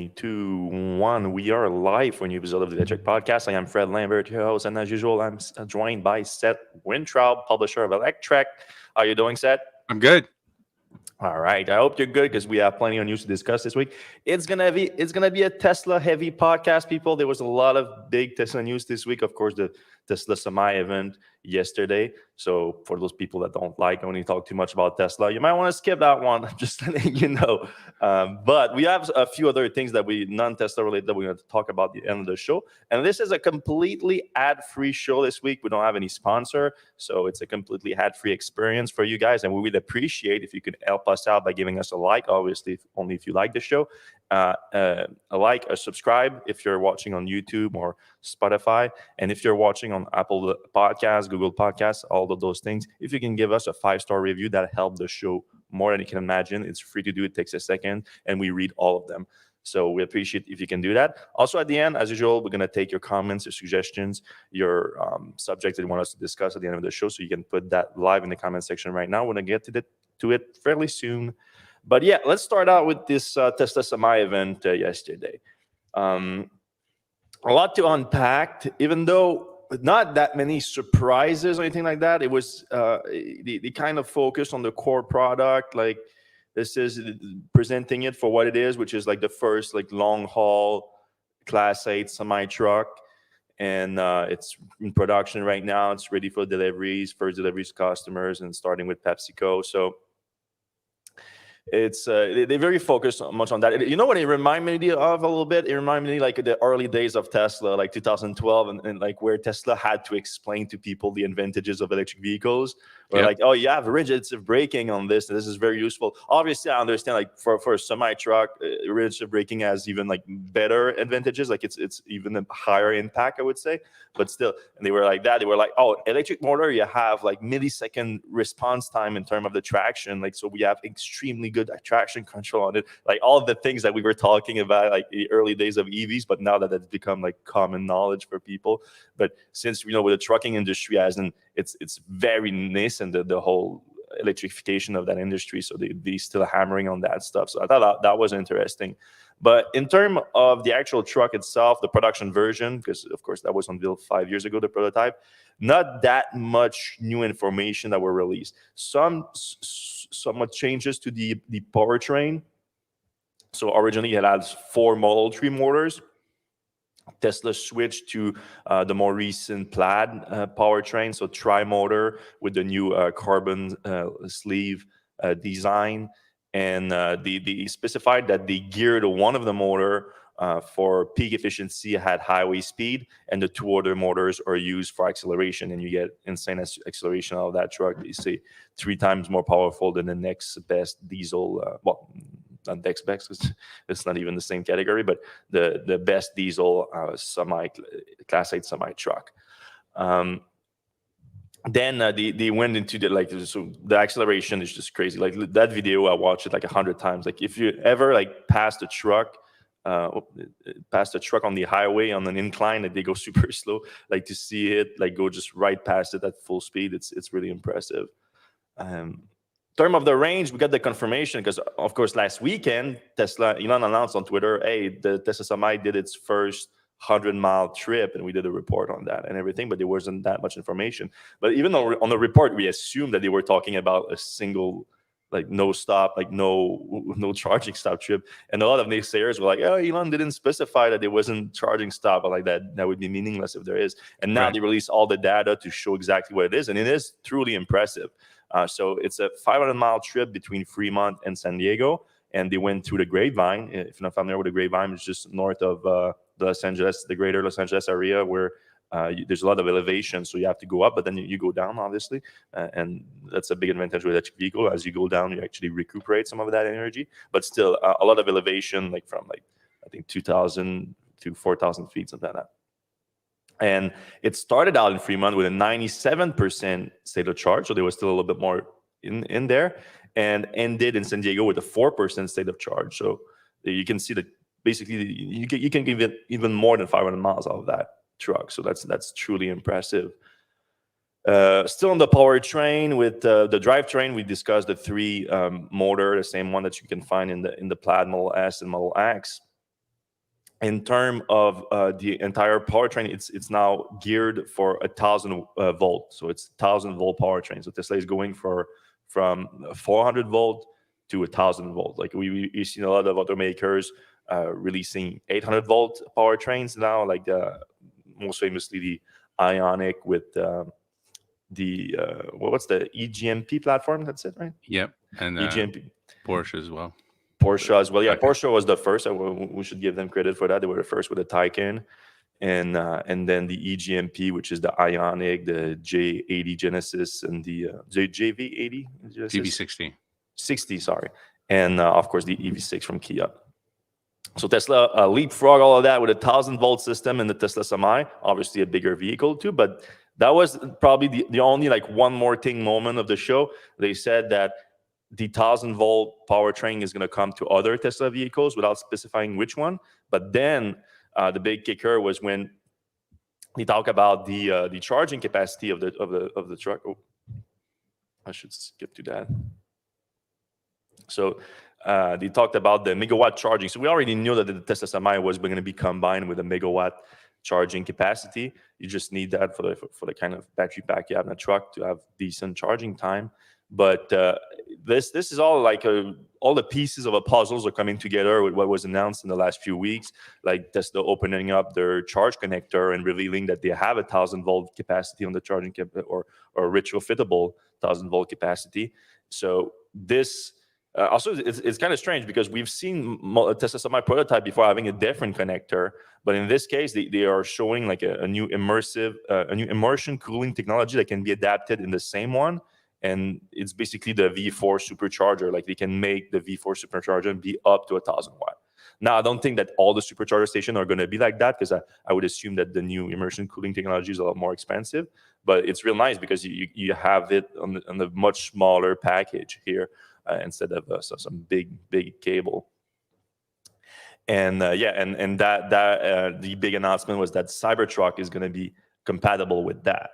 3 2 1. We are live for a new episode of the Electrek podcast. I am Fred Lambert, your host, and as usual, I'm joined by Seth Wintraub, publisher of Electrek. How are you doing, Seth? I'm good. All right. I hope you're good because we have plenty of news to discuss this week. It's gonna be a Tesla heavy podcast, people. There was a lot of big Tesla news this week. Of course, the Tesla Semi event yesterday. So for those people that don't like when you talk too much about Tesla, you might want to skip that one. I'm just letting you know. But we have a few other things that we non-Tesla related that we're going to talk about at the end of the show. And this is a completely ad-free show this week. We don't have any sponsor, so it's a completely ad-free experience for you guys. And we would appreciate if you could help us out by giving us a like, obviously, only if you like the show. A like, a subscribe if you're watching on YouTube or Spotify, and if you're watching on Apple Podcasts, Google Podcasts, all of those things, if you can give us a 5-star review, that helps the show more than you can imagine. It's free to do. It takes a second, and we read all of them. So we appreciate if you can do that. Also, at the end, as usual, we're going to take your comments, your suggestions, your subjects that you want us to discuss at the end of the show. So you can put that live in the comment section right now. We're going to get to it fairly soon. But yeah, let's start out with this Tesla Semi event yesterday. A lot to unpack, even though not that many surprises or anything like that. It was the kind of focus on the core product. Like, this is presenting it for what it is, which is like the first like long haul Class 8 semi truck. And it's in production right now. It's ready for deliveries, first deliveries to customers, and starting with PepsiCo. So it's they very focused much on that. You know what it reminded me of a little bit? It reminded me like the early days of Tesla, like 2012, and like where Tesla had to explain to people the advantages of electric vehicles. Or like, oh, you have regenerative braking on this, and this is very useful. Obviously, I understand like for a semi truck, regenerative braking has even like better advantages. Like it's even a higher impact, I would say. But still, and they were like that. They were like, oh, electric motor, you have like millisecond response time in terms of the traction. Like, so we have extremely good traction control on it. Like all the things that we were talking about, like the early days of EVs, but now that it's become like common knowledge for people. But since with the trucking industry hasn't, it's very nascent, the whole electrification of that industry. So they still hammering on that stuff. So I thought that was interesting. But in terms of the actual truck itself, the production version, because of course that was unveiled 5 years ago, the prototype, not that much new information that were released. Somewhat changes to the powertrain. So originally it has 4 Model 3 motors. Tesla switched to the more recent Plaid powertrain, so tri-motor with the new carbon sleeve design. And they specified that they geared one of the motor for peak efficiency at highway speed, and the 2 other motors are used for acceleration, and you get insane acceleration out of that truck. They say 3 times more powerful than the next best diesel. Not next best, because it's not even the same category, but the best diesel Class 8 semi truck. Then they went into the acceleration is just crazy. Like that video, I watched it like 100 times. Like if you ever like pass the truck on the highway on an incline that they go super slow, like to see it like go just right past it at full speed, it's really impressive. In terms of the range, we got the confirmation because, of course, last weekend, Elon announced on Twitter, hey, the Tesla Semi did its first 100-mile trip, and we did a report on that and everything, but there wasn't that much information. But even though on the report, we assumed that they were talking about a single, like no stop, like no charging stop trip. And a lot of naysayers were like, oh, Elon didn't specify that there wasn't charging stop, but like that would be meaningless if there is. And now they release all the data to show exactly what it is, and it is truly impressive. So it's a 500-mile trip between Fremont and San Diego, and they went through the Grapevine. If you're not familiar with the Grapevine, it's just north of the greater Los Angeles area, where there's a lot of elevation, so you have to go up, but then you go down, obviously, and that's a big advantage with electric vehicle. As you go down, you actually recuperate some of that energy, but still a lot of elevation, like from I think 2,000 to 4,000 feet, something like that. And it started out in Fremont with a 97% state of charge, so there was still a little bit more in there, and ended in San Diego with a 4% state of charge. So you can see that basically you can give it even more than 500 miles out of that truck. So that's truly impressive. Still on the powertrain with the drivetrain, we discussed the 3 motor, the same one that you can find in the Plaid Model S and Model X. in terms of the entire powertrain, it's now geared for 1,000 volt. So it's 1,000 volt powertrain. So Tesla is going from 400 volt to 1,000 volt. Like we've seen a lot of automakers releasing 800 volt powertrains now, like most famously the Ionic with what's the EGMP platform? That's it, right? Yep, and EGMP. Porsche as well. Porsche as well. Yeah, Okay. Porsche was the first. We should give them credit for that. They were the first with the Taycan, and then the EGMP, which is the Ionic, the J80 Genesis, and the JV80 GV60. 60, sorry, and of course the EV6 from Kia. So Tesla leapfrog all of that with a 1,000 volt system in the Tesla Semi. Obviously a bigger vehicle too, but that was probably the only like one more thing moment of the show. They said that the 1,000 volt powertrain is going to come to other Tesla vehicles without specifying which one. But then the big kicker was when they talk about the charging capacity of the truck. Oh, I should skip to that. So they talked about the megawatt charging. So we already knew that the Tesla Semi was going to be combined with a megawatt charging capacity. You just need that for the kind of battery pack you have in a truck to have decent charging time. But this is all like all the pieces of a puzzles are coming together with what was announced in the last few weeks, like Tesla opening up their charge connector and revealing that they have a 1,000 volt capacity on the charging or retrofittable 1,000 volt capacity. So this also it's kind of strange because we've seen Tesla Semi prototype before having a different connector, but in this case they are showing like a new immersion cooling technology that can be adapted in the same one. And it's basically the V4 supercharger. Like they can make the V4 supercharger be up to 1,000 watt. Now, I don't think that all the supercharger stations are going to be like that, because I would assume that the new immersion cooling technology is a lot more expensive. But it's real nice because you have it on the much smaller package here instead of some big cable. And and that the big announcement was that Cybertruck is going to be compatible with that.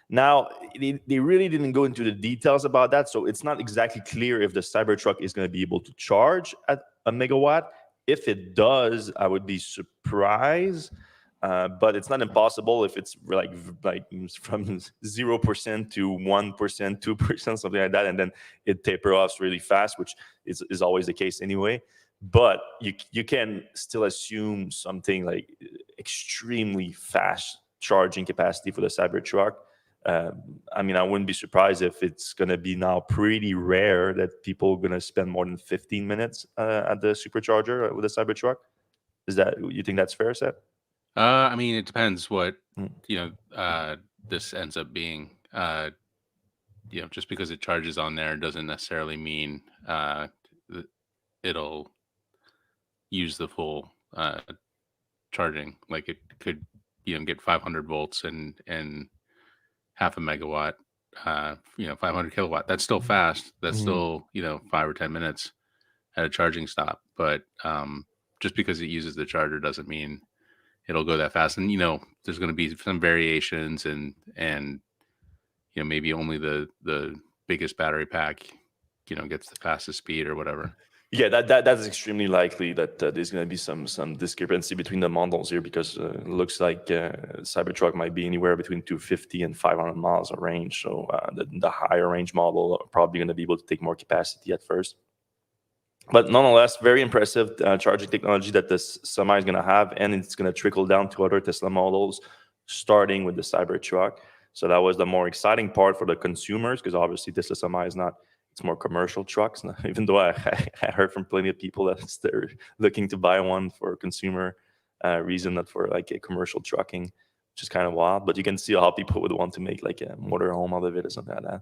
Now, they really didn't go into the details about that, so it's not exactly clear if the Cybertruck is going to be able to charge at a megawatt. If it does, I would be surprised, but it's not impossible if it's like from 0% to 1%, 2%, something like that, and then it taper off really fast, which is always the case anyway. But you can still assume something like extremely fast charging capacity for the Cybertruck. I mean, I wouldn't be surprised if it's going to be now pretty rare that people are going to spend more than 15 minutes at the supercharger with a Cybertruck. You think that's fair, Seth? I mean, it depends what this ends up being. Just because it charges on there doesn't necessarily mean it'll use the full charging. Like it could get 500 volts and half a megawatt, 500 kilowatt. That's still fast. That's still 5 or 10 minutes at a charging stop. But just because it uses the charger doesn't mean it'll go that fast. And there's going to be some variations, and maybe only the biggest battery pack gets the fastest speed or whatever. Yeah, that's extremely likely that there's going to be some discrepancy between the models here, because it looks like Cybertruck might be anywhere between 250 and 500 miles of range. So the higher range model are probably going to be able to take more capacity at first. But nonetheless, very impressive charging technology that this Semi is going to have, and it's going to trickle down to other Tesla models, starting with the Cybertruck. So that was the more exciting part for the consumers, because obviously Tesla Semi is not. It's more commercial trucks, even though I heard from plenty of people that they're looking to buy one for consumer reason, not for like a commercial trucking, which is kind of wild. But you can see how people would want to make like a motorhome out of it or something like that.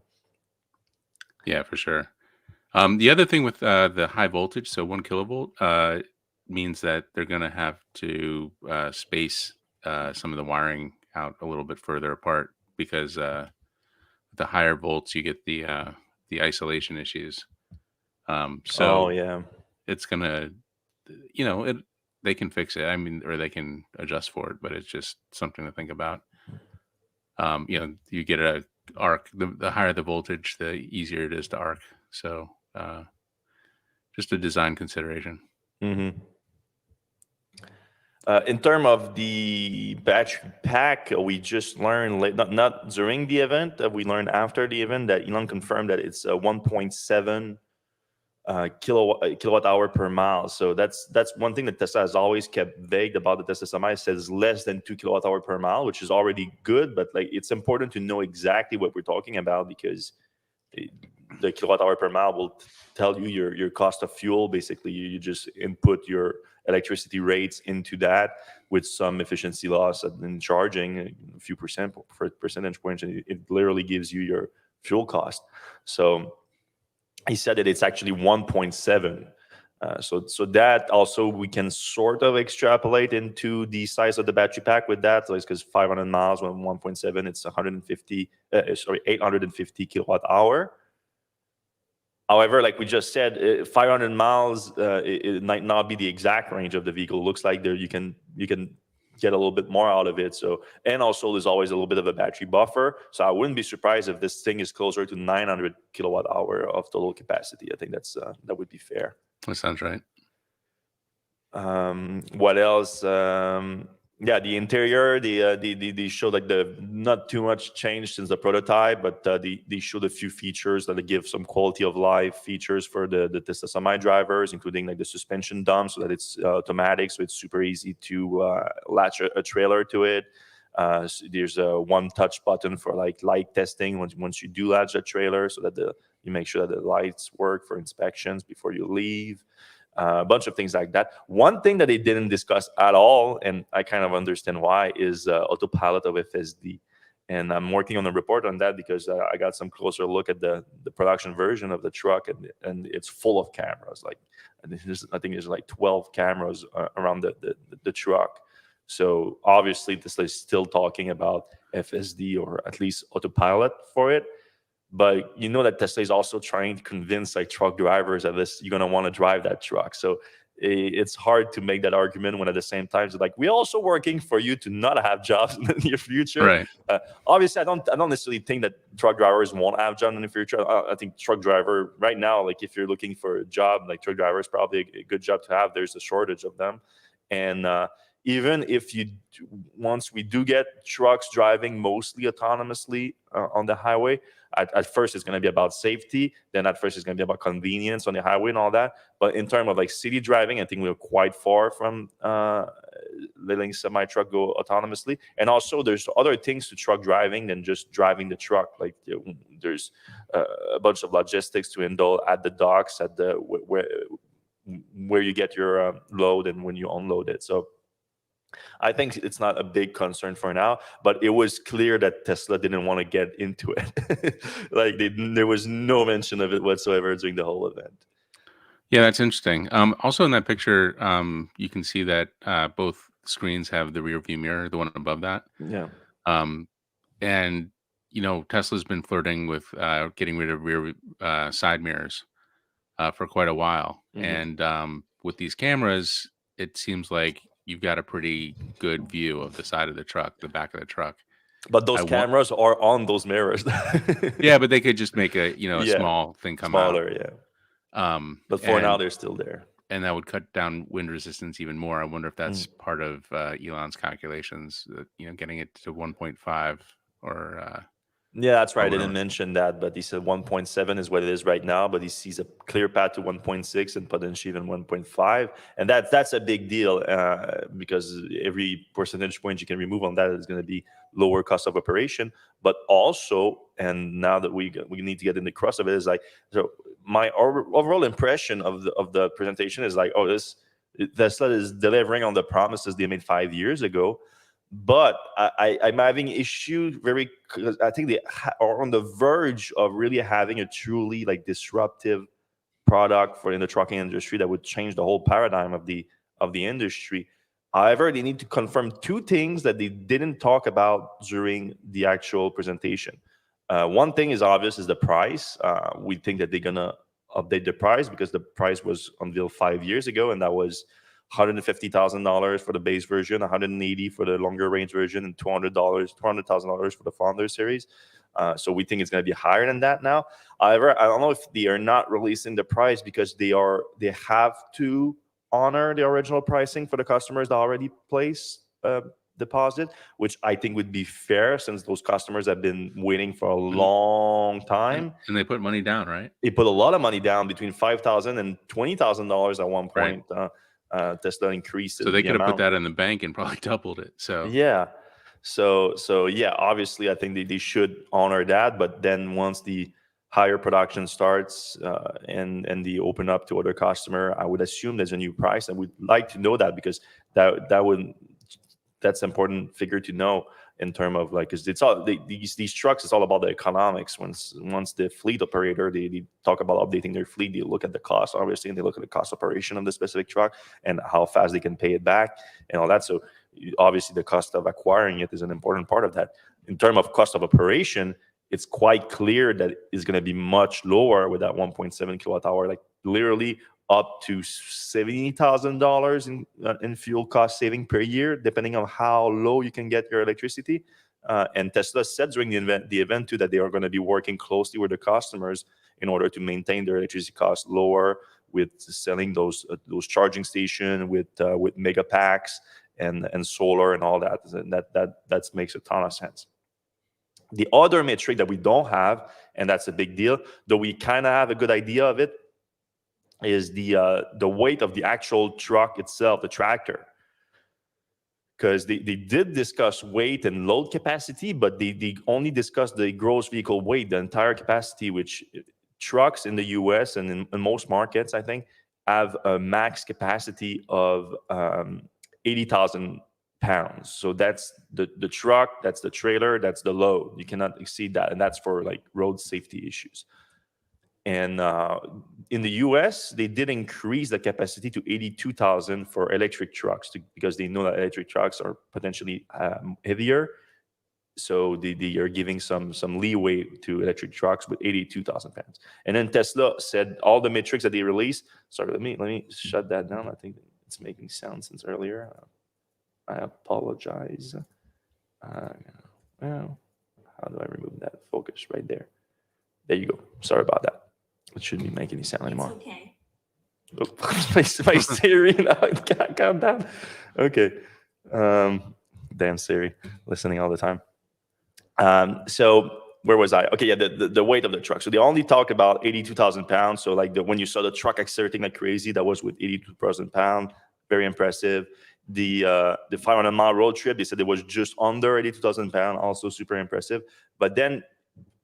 Yeah, for sure. The other thing with the high voltage, so 1 kilovolt, means that they're going to have to space some of the wiring out a little bit further apart, because the higher volts you get the isolation issues. So yeah, it's gonna, they can fix it. I mean, or they can adjust for it, but it's just something to think about. You get a arc. The higher the voltage, the easier it is to arc. So just a design consideration. Mm-hmm. In terms of the battery pack, we just learned not during the event. We learned after the event that Elon confirmed that it's 1.7 kilowatt hour per mile. So that's one thing that Tesla has always kept vague about the Tesla Semi. It says less than 2 kilowatt hour per mile, which is already good. But like it's important to know exactly what we're talking about, because the kilowatt hour per mile will tell you your cost of fuel. Basically, you just input your electricity rates into that with some efficiency loss in charging, a few percentage points, and it literally gives you your fuel cost. So he said that it's actually 1.7. So that also we can sort of extrapolate into the size of the battery pack with that. So it's because 500 miles when 1.7, it's 850 kilowatt hour. However, like we just said, 500 miles, it might not be the exact range of the vehicle. It looks like there you can get a little bit more out of it. So, and also there's always a little bit of a battery buffer. So I wouldn't be surprised if this thing is closer to 900 kilowatt hour of total capacity. I think that would be fair. That sounds right. What else? Yeah, the interior, they showed like the not too much change since the prototype, but they showed a few features that give some quality of life features for the Tesla Semi drivers, including like the suspension dump, so that it's automatic, so it's super easy to latch a trailer to it. So there's a one touch button for like light testing once you do latch a trailer, so that you make sure that the lights work for inspections before you leave. A bunch of things like that. One thing that they didn't discuss at all, and I kind of understand why, is autopilot of FSD. And I'm working on a report on that because I got some closer look at the production version of the truck, and it's full of cameras. Like I think there's like 12 cameras around the truck. So obviously, this is still talking about FSD or at least autopilot for it. But you know that Tesla is also trying to convince like truck drivers that you're gonna want to drive that truck. So it's hard to make that argument when at the same time it's like we're also working for you to not have jobs in the near future. Right. Obviously, I don't necessarily think that truck drivers won't have jobs in the future. I think truck driver right now, like if you're looking for a job, like truck driver is probably a good job to have. There's a shortage of them, and even if once we do get trucks driving mostly autonomously on the highway, at first it's going to be about safety, then at first it's going to be about convenience on the highway and all that. But in terms of like city driving, I think we're quite far from letting semi-truck go autonomously. And also there's other things to truck driving than just driving the truck. Like there's a bunch of logistics to handle at the docks, at the where you get your load and when you unload it. So I think it's not a big concern for now, but it was clear that Tesla didn't want to get into it. Like there was no mention of it whatsoever during the whole event. Yeah, that's interesting. Also in that picture, you can see that both screens have the rear view mirror, the one above that. Yeah. And Tesla's been flirting with getting rid of rear side mirrors for quite a while. Mm-hmm. And with these cameras, it seems like you've got a pretty good view of the side of the truck, the back of the truck. But those cameras are on those mirrors. Yeah, but they could just make a Yeah. small thing come Smaller, out. yeah. But for now, they're still there. And that would cut down wind resistance even more. I wonder if that's part of Elon's calculations, getting it to 1.5 or Yeah, that's right. I whatever. didn't mention that, but he said 1.7 is what it is right now, but he sees a clear path to 1.6 and potentially even 1.5. And that's a big deal because every percentage point you can remove on that is going to be lower cost of operation. But also, and now that we need to get in the crust of it, is like, so my overall impression of the presentation is like, oh, Tesla is delivering on the promises they made 5 years ago. But I'm having issue because I think they are on the verge of really having a truly like disruptive product in the trucking industry that would change the whole paradigm of the industry. However, they need to confirm two things that they didn't talk about during the actual presentation. One thing is obvious is the price. We think that they're gonna update the price because the price was unveiled 5 years ago, and that was $150,000 for the base version, $180 for the longer range version, and $200,000 for the Founder series. So we think it's going to be higher than that now. However, I don't know if they are not releasing the price because they have to honor the original pricing for the customers that already placed deposit, which I think would be fair since those customers have been waiting for a long time. And they put money down, right? They put a lot of money down, between $5,000 and $20,000 at one point. Right. Tesla increased so they the could have amount. put that in the bank and probably doubled it. So yeah, so yeah, obviously I think they should honor that. But then once the higher production starts and they open up to other customer, I would assume there's a new price. I would like to know that, because that's an important figure to know in terms of, like, because it's all these trucks. It's all about the economics. Once the fleet operator, they talk about updating their fleet, they look at the cost, obviously, and they look at the cost operation of the specific truck and how fast they can pay it back and all that. So obviously the cost of acquiring it is an important part of that. In terms of cost of operation, it's quite clear that it's going to be much lower with that 1.7 kilowatt hour, like literally up to $70,000 in fuel cost saving per year, depending on how low you can get your electricity. And Tesla said during the event too, that they are going to be working closely with the customers in order to maintain their electricity costs lower, with selling those charging stations with mega packs and solar and all that. And that makes a ton of sense. The other metric that we don't have, and that's a big deal, though we kind of have a good idea of it, is the weight of the actual truck itself, the tractor. Because they did discuss weight and load capacity, but they only discussed the gross vehicle weight, the entire capacity, which trucks in the US and in most markets, I think, have a max capacity of 80,000 pounds. So that's the truck, that's the trailer, that's the load. You cannot exceed that. And that's for like road safety issues. And in the US, they did increase the capacity to 82,000 for electric trucks, because they know that electric trucks are potentially heavier. So they are giving some leeway to electric trucks with 82,000 pounds. And then Tesla said all the metrics that they released. Sorry, let me shut that down. I think it's making sound since earlier. I apologize. Well, how do I remove that focus right there? There you go. Sorry about that. It shouldn't be making any sound anymore. It's okay. My Siri now. Calm down. Okay. Damn Siri, listening all the time. So where was I? Okay, yeah, the weight of the truck. So they only talk about 82,000 pounds. So like when you saw the truck accelerating like crazy, that was with 82,000 pounds. Very impressive. The 500-mile road trip, they said it was just under 82,000 pounds. Also super impressive. But then,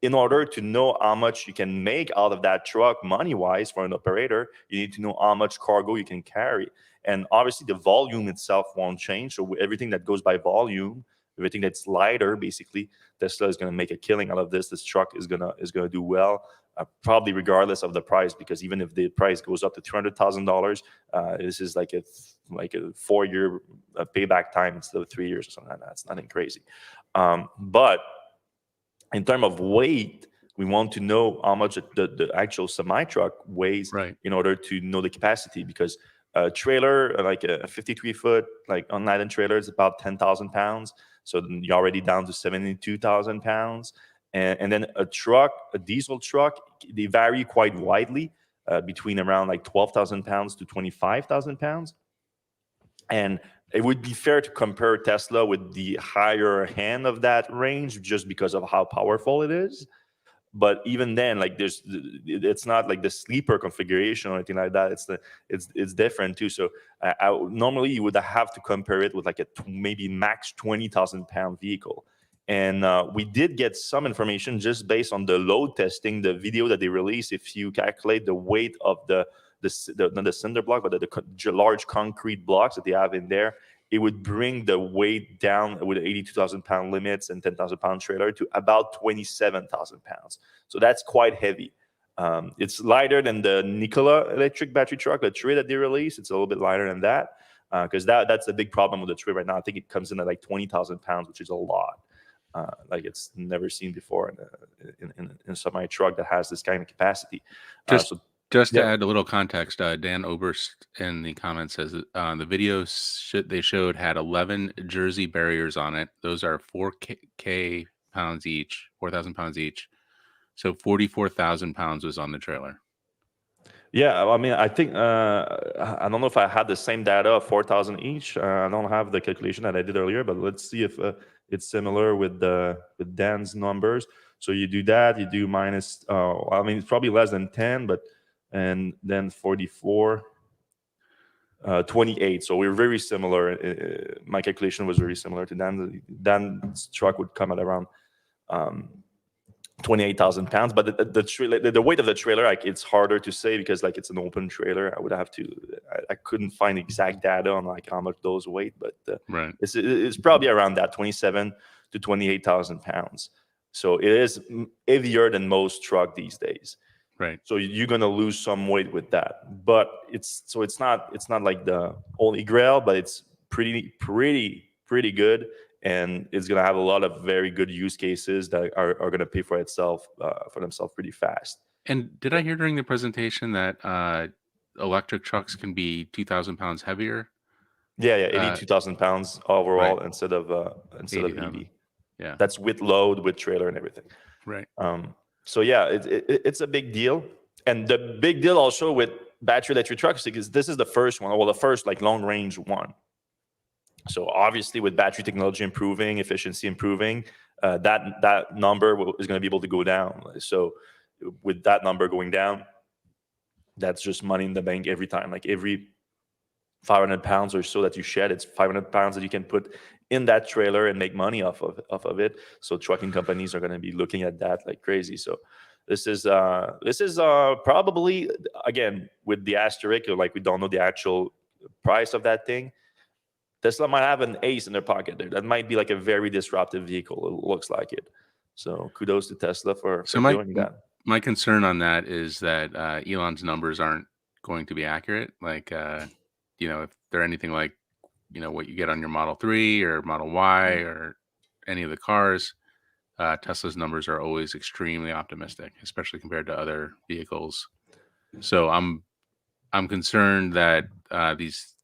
in order to know how much you can make out of that truck money-wise for an operator, you need to know how much cargo you can carry. And obviously, the volume itself won't change. So everything that goes by volume, everything that's lighter, basically, Tesla is going to make a killing out of this. This truck is gonna do well, probably regardless of the price, because even if the price goes up to $200,000, this is like a 4-year payback time instead of 3 years or something like that. It's nothing crazy, but in terms of weight, we want to know how much the actual semi-truck weighs, right, in order to know the capacity, because a trailer, like a 53-foot, like unladen trailer, is about 10,000 pounds. So then you're already down to 72,000 pounds. And then a truck, a diesel truck, they vary quite widely between around like 12,000 pounds to 25,000 pounds. And it would be fair to compare Tesla with the higher end of that range, just because of how powerful it is. But even then, like it's not like the sleeper configuration or anything like that. It's different too. So normally you would have to compare it with like a maybe max 20,000 pound vehicle. And we did get some information just based on the load testing, the video that they released. If you calculate the weight of not the cinder block, but the large concrete blocks that they have in there, it would bring the weight down with 82,000 pound limits and 10,000 pound trailer to about 27,000 pounds. So that's quite heavy. It's lighter than the Nikola electric battery truck, the Tri that they released. It's a little bit lighter than that, because that's a big problem with the Tri right now. I think it comes in at like 20,000 pounds, which is a lot. Like it's never seen before in a semi truck that has this kind of capacity. Just to add a little context, Dan Oberst in the comments says that the video they showed had 11 Jersey barriers on it. Those are 4,000 pounds each, 4,000 pounds each. So 44,000 pounds was on the trailer. Yeah, I mean, I think I don't know if I had the same data of 4,000 each. I don't have the calculation that I did earlier, but let's see if it's similar with Dan's numbers. So you do that, you do minus. I mean, it's probably less than 10, but and then 44, 28. So we're very similar. My calculation was very similar to Dan. Dan's truck would come at around. 28,000 pounds, but the trailer, the weight of the trailer, like it's harder to say because like it's an open trailer. I would have to, I couldn't find exact data on like how much those weight, but Right. it's probably around that 27 to 28,000 pounds. So it is heavier than most truck these days. Right. So you're gonna lose some weight with that, but it's not like the holy grail, but it's pretty good, and it's gonna have a lot of very good use cases that are gonna pay for themselves pretty fast. And did I hear during the presentation that electric trucks can be 2,000 pounds heavier? Yeah, 82,000 pounds overall instead of 80,000. EV. Yeah. That's with load, with trailer, and everything. Right. So yeah, it's a big deal, and the big deal also with battery electric trucks is this is the first one, well, the first like long range one. So obviously, with battery technology improving, efficiency improving, that number is going to be able to go down. So with that number going down, that's just money in the bank every time. Like every 500 pounds or so that you shed, it's 500 pounds that you can put in that trailer and make money off of it. So trucking companies are going to be looking at that like crazy. So this is probably, again, with the asterisk, like we don't know the actual price of that thing. Tesla might have an ace in their pocket there. That might be like a very disruptive vehicle. It looks like it. So kudos to Tesla for doing that. My concern on that is that Elon's numbers aren't going to be accurate. Like, if they're anything like, what you get on your Model 3 or Model Y or any of the cars, Tesla's numbers are always extremely optimistic, especially compared to other vehicles. So I'm concerned that these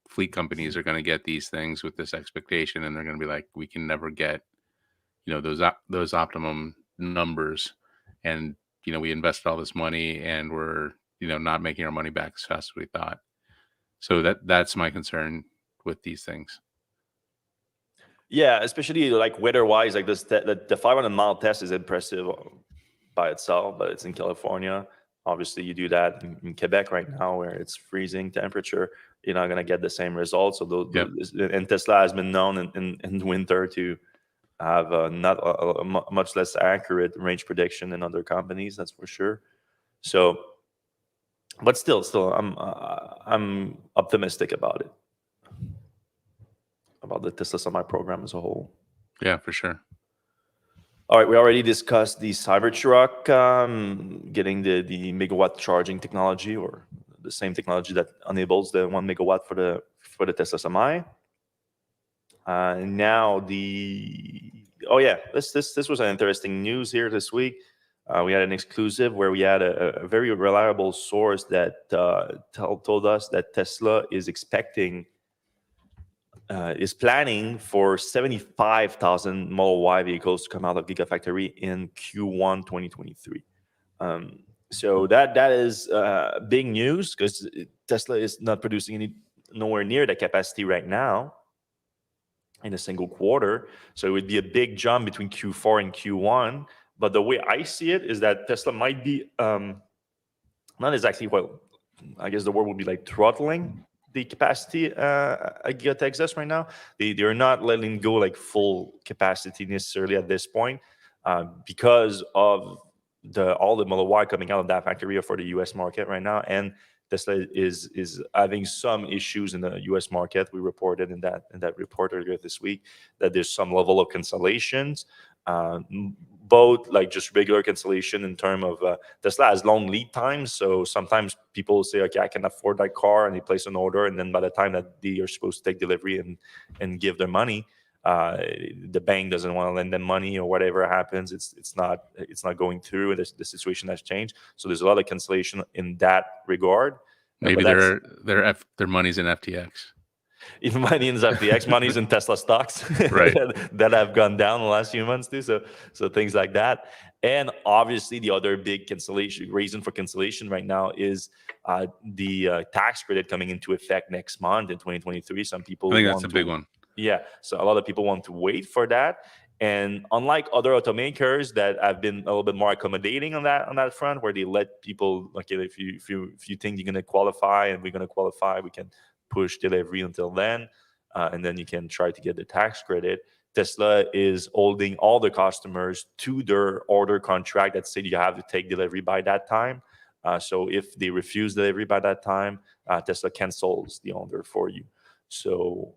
fleet companies are going to get these things with this expectation, and they're going to be like, we can never get, those optimum numbers, and we invested all this money, and we're not making our money back as fast as we thought. So that's my concern with these things. Yeah, especially like weather-wise, like this, the 500-mile test is impressive by itself, but it's in California. Obviously, you do that in Quebec right now, where it's freezing temperature. You're not going to get the same results. So and Tesla has been known in winter to have not a much less accurate range prediction than other companies. That's for sure. So, but still, I'm optimistic about it, about the Tesla Semi program as a whole. Yeah, for sure. All right, we already discussed the Cybertruck, getting the megawatt charging technology, or the same technology that enables the 1 megawatt for the Tesla Semi. Now this was an interesting news here this week. We had an exclusive where we had a very reliable source that told us that Tesla is planning for 75,000 Model Y vehicles to come out of Gigafactory in Q1 2023. So that is big news, because Tesla is not producing nowhere near that capacity right now in a single quarter. So it would be a big jump between Q4 and Q1. But the way I see it is that Tesla might be not exactly, well, I guess the word would be like throttling the capacity at Giga Texas right now. They're not letting go like full capacity necessarily at this point, because of all the Model Y coming out of that factory for the US market right now. And Tesla is having some issues in the U.S. market. We reported in that report earlier this week that there's some level of cancellations, both like just regular cancellation in terms of Tesla has long lead times. So sometimes people say, okay, I can afford that car, and they place an order, and then by the time that they are supposed to take delivery and give their money, the bank doesn't want to lend them money, or whatever happens, it's not going through. The situation has changed, so there's a lot of cancellation in that regard. Maybe their money's in FTX. even monies of the X monies in Tesla stocks Right. that have gone down the last few months too. So things like that. And obviously, the other big reason for cancellation right now is the tax credit coming into effect next month in 2023. Some people I think that's a big one. Yeah, so a lot of people want to wait for that. And unlike other automakers that have been a little bit more accommodating on that front, where they let people, okay, if you think you're going to qualify and we're going to qualify, we can push delivery until then, and then you can try to get the tax credit. Tesla is holding all the customers to their order contract that said you have to take delivery by that time. So if they refuse delivery by that time, Tesla cancels the order for you. So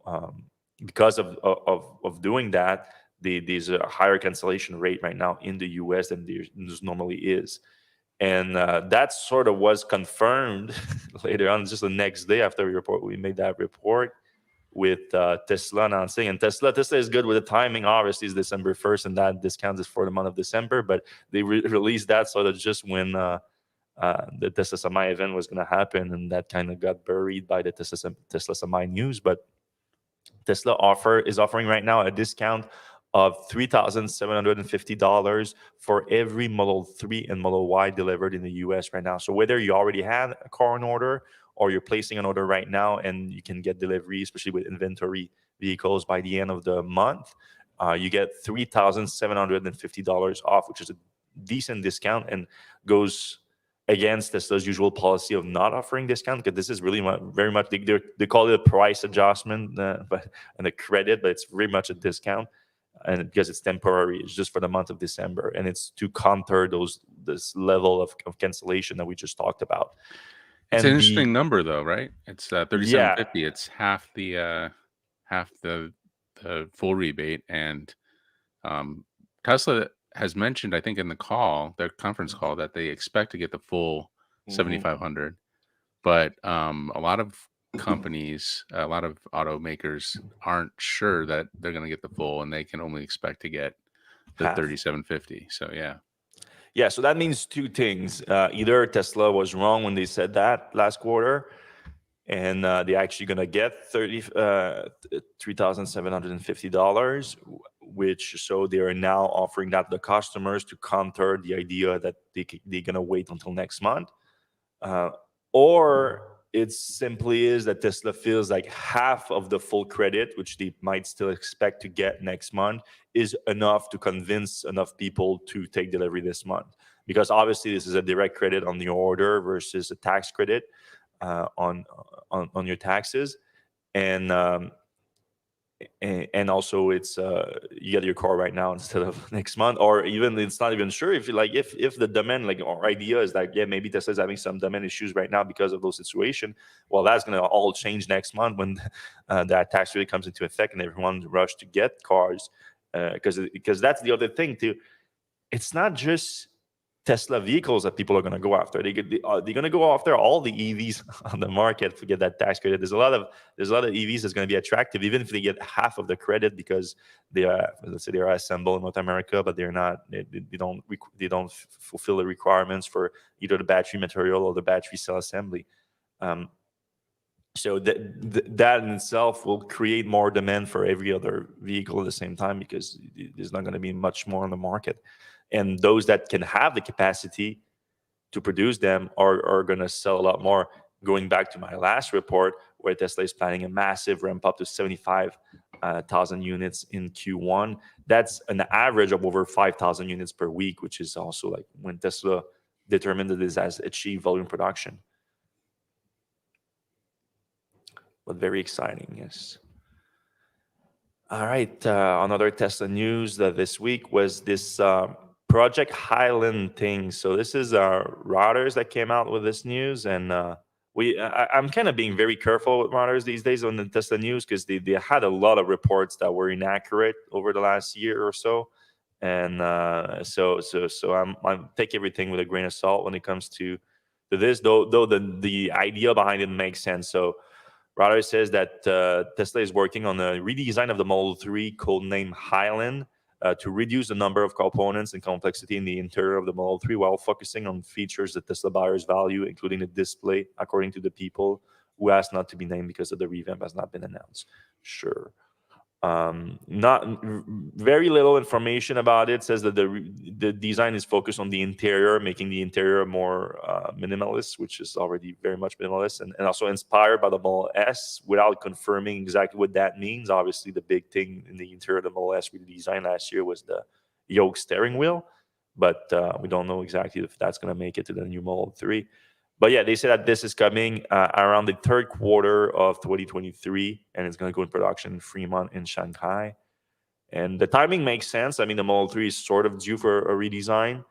because of doing that, there's a higher cancellation rate right now in the US than there normally is. And that sort of was confirmed later on, just the next day after we made that report with Tesla announcing. And Tesla is good with the timing. Obviously, it's December 1st, and that discount is for the month of December. But they released that sort of just when the Tesla Semi event was going to happen, and that kind of got buried by the Tesla Semi news. But Tesla is offering right now a discount of $3,750 for every Model 3 and Model Y delivered in the US right now. So whether you already had a car in order or you're placing an order right now and you can get delivery, especially with inventory vehicles by the end of the month, you get $3,750 off, which is a decent discount and goes against Tesla's usual policy of not offering discount, because this is really very much they call it a price adjustment, and a credit, but it's very much a discount, and because it's temporary, it's just for the month of December, and it's to counter this level of cancellation that we just talked about. It's an interesting number, though, right? It's $3,750. Yeah. It's half the full rebate, and Tesla has mentioned, I think, in their conference call, that they expect to get the full $7,500. But a lot of companies, a lot of automakers aren't sure that they're going to get the full, and they can only expect to get the $3,750. So yeah. So that means two things. Either Tesla was wrong when they said that last quarter, and they're actually going to get $3,750, which so they are now offering that to the customers to counter the idea that they're going to wait until next month. Or it simply is that Tesla feels like half of the full credit, which they might still expect to get next month, is enough to convince enough people to take delivery this month. Because obviously this is a direct credit on the order versus a tax credit on your taxes, and also it's you get your car right now instead of next month, or even it's not even sure if the demand, like our idea is that maybe Tesla's having some demand issues right now because of those situation. Well, that's going to all change next month when that tax credit comes into effect and everyone rush to get cars, because that's the other thing too. It's not just Tesla vehicles that people are going to go after. They're going to go after all the EVs on the market to get that tax credit. There's a lot of EVs that's going to be attractive, even if they get half of the credit, because they are, let's say, they are assembled in North America, but they're not. They don't fulfill the requirements for either the battery material or the battery cell assembly. So that in itself will create more demand for every other vehicle at the same time, because there's not going to be much more on the market. And those that can have the capacity to produce them are going to sell a lot more. Going back to my last report, where Tesla is planning a massive ramp up to 75,000 units in Q1. That's an average of over 5,000 units per week, which is also like when Tesla determined that this has achieved volume production. But very exciting, yes. All right, another Tesla news that this week was this Project Highland thing. So this is Reuters that came out with this news, and I'm kind of being very careful with Reuters these days on the Tesla news, because they had a lot of reports that were inaccurate over the last year or so, and so I'm take everything with a grain of salt when it comes to this. Though the idea behind it makes sense. So Reuters says that Tesla is working on a redesign of the Model 3, codenamed Highland, to reduce the number of components and complexity in the interior of the Model 3, while focusing on features that Tesla buyers value, including the display, according to the people who asked not to be named because of the revamp has not been announced. Sure. Not very little information about it. Says that the design is focused on the interior, making the interior more minimalist, which is already very much minimalist, and also inspired by the Model S, without confirming exactly what that means. Obviously, the big thing in the interior of the Model S redesigned last year was the yoke steering wheel, but we don't know exactly if that's going to make it to the new Model 3. But yeah, they say that this is coming around the third quarter of 2023, and it's going to go in production in Fremont in Shanghai. And the timing makes sense. I mean, the Model 3 is sort of due for a redesign.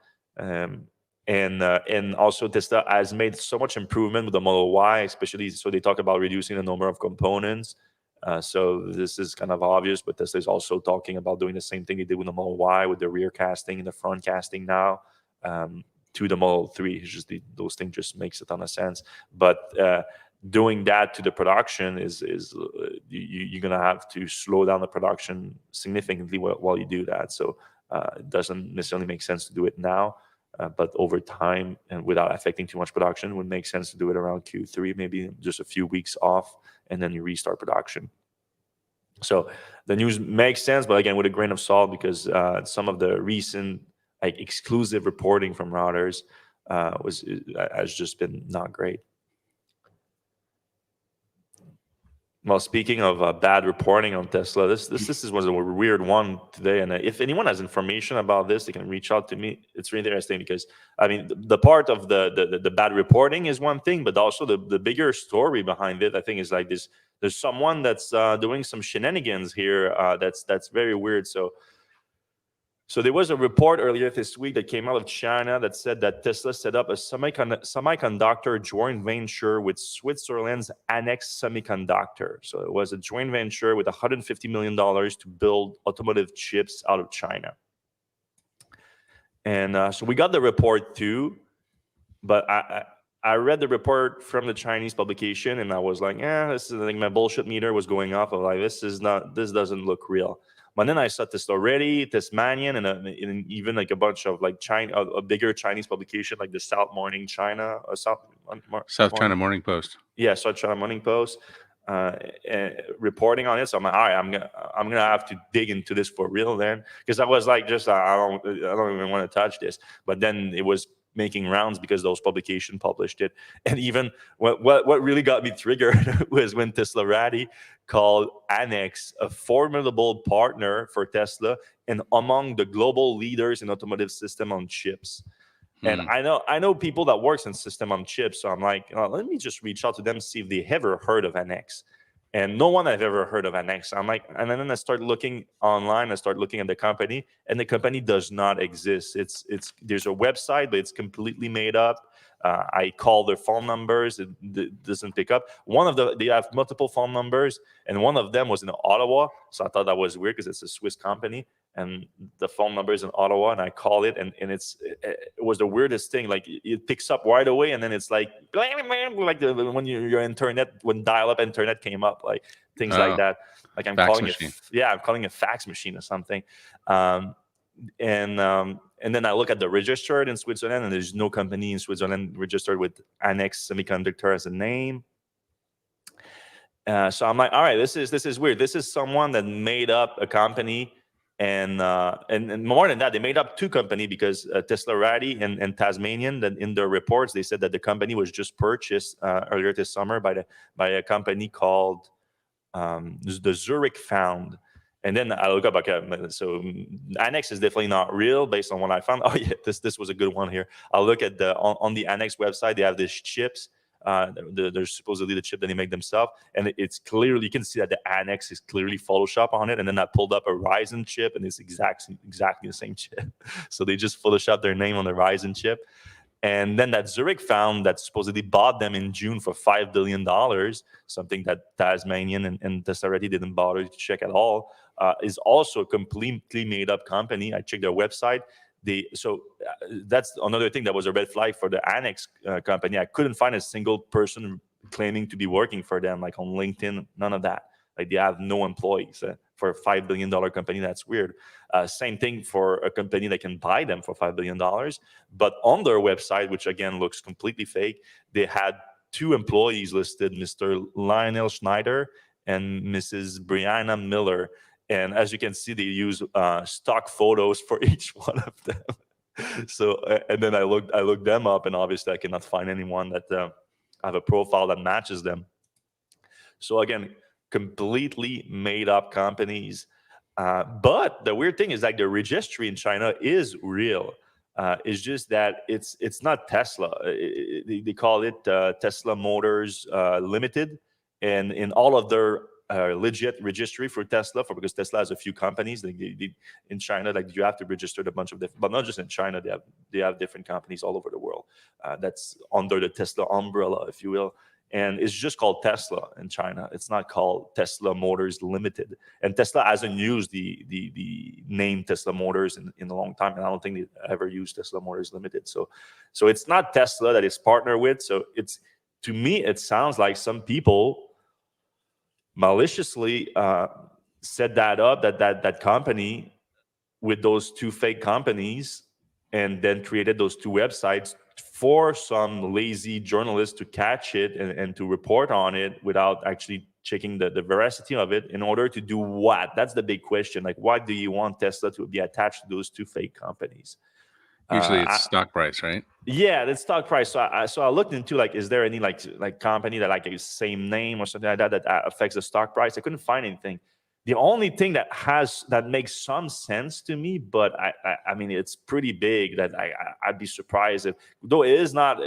And also Tesla has made so much improvement with the Model Y, especially. So they talk about reducing the number of components. So this is kind of obvious, but Tesla is also talking about doing the same thing they did with the Model Y, with the rear casting and the front casting now. To the Model 3. It's just those things just makes a ton of sense. But doing that to the production is you're going to have to slow down the production significantly while you do that. So it doesn't necessarily make sense to do it now. But over time and without affecting too much production, it would make sense to do it around Q3, maybe just a few weeks off, and then you restart production. So the news makes sense, but again, with a grain of salt, because some of the recent exclusive reporting from Reuters has just been not great. Well, speaking of bad reporting on Tesla, this was a weird one today. And if anyone has information about this, they can reach out to me. It's really interesting because, I mean, the part of the bad reporting is one thing, but also the bigger story behind it, I think, is like this. There's someone that's doing some shenanigans here that's very weird. So there was a report earlier this week that came out of China that said that Tesla set up a semiconductor joint venture with Switzerland's Annex Semiconductor. So it was a joint venture with $150 million to build automotive chips out of China. And so we got the report too, but I read the report from the Chinese publication and I was like, this is, I think my bullshit meter was going off. I was like, this doesn't look real. But then I saw Teslarati, Tasmanian, and even like a bunch of like a bigger Chinese publication like the South China Morning Post. Yeah, South China Morning Post, reporting on it. So I'm like, all right, I'm gonna have to dig into this for real then, because I was like, I don't even want to touch this. But then it was making rounds because those publications published it. And even what really got me triggered was when Teslarati called Annex a formidable partner for Tesla and among the global leaders in automotive system on chips. And I know people that works in system on chips, so I'm like, let me just reach out to them, see if they ever heard of Annex. And no one I've ever heard of Annex. I'm like, and then I start looking online. I start looking at the company, and the company does not exist. There's a website, but it's completely made up. I call their phone numbers, it doesn't pick up. They have multiple phone numbers, and one of them was in Ottawa. So I thought that was weird because it's a Swiss company, and the phone number is in Ottawa, and I call it, and it was the weirdest thing. Like it picks up right away, and then it's like when your internet, when dial-up internet came up, like things like that. Like I'm calling a fax machine or something. And then I look at the registered in Switzerland, and there's no company in Switzerland registered with Annex Semiconductor as a name. So I'm like, all right, this is weird. This is someone that made up a company, and more than that, they made up two companies because Teslarati and Tasmanian. That in their reports they said that the company was just purchased earlier this summer by a company called the Zurich Found. And then I look up, so Annex is definitely not real based on what I found. Oh yeah, this was a good one here. I'll look at on the Annex website. They have these chips. They're supposedly the chip that they make themselves, and it's clearly, you can see that the Annex is clearly Photoshop on it. And then I pulled up a Ryzen chip, and it's exactly the same chip. So they just Photoshop their name on the Ryzen chip. And then that Zurich Found that supposedly bought them in June for $5 billion, something that Tasmanian and Teslarati didn't bother to check at all, is also a completely made up company. I checked their website. That's another thing that was a red flag for the Annex company. I couldn't find a single person claiming to be working for them, like on LinkedIn, none of that. Like they have no employees. For a $5 billion company, that's weird. Same thing for a company that can buy them for $5 billion. But on their website, which again looks completely fake, they had two employees listed, Mr. Lionel Schneider and Mrs. Brianna Miller. And as you can see, they use stock photos for each one of them. So, and then I looked them up, and obviously I cannot find anyone that have a profile that matches them. So again, completely made up companies. But the weird thing is like the registry in China is real. It's just that it's not Tesla. They call it Tesla Motors Limited, and in all of their legit registry for Tesla, because Tesla has a few companies. In China, like you have to register a bunch of different, but not just in China. They have different companies all over the world that's under the Tesla umbrella, if you will. And it's just called Tesla in China. It's not called Tesla Motors Limited. And Tesla hasn't used the name Tesla Motors in a long time. And I don't think they ever used Tesla Motors Limited. So it's not Tesla that it's partnered with. So to me, it sounds like some people maliciously set that up, that company with those two fake companies, and then created those two websites for some lazy journalists to catch it and to report on it without actually checking the veracity of it. In order to do what? That's the big question. Like, why do you want Tesla to be attached to those two fake companies? Usually it's stock price, right? Yeah, the stock price. So I looked into like, is there any like company that like a same name or something like that affects the stock price? I couldn't find anything. The only thing that makes some sense to me, but I mean, it's pretty big that I'd be surprised if, though it is not.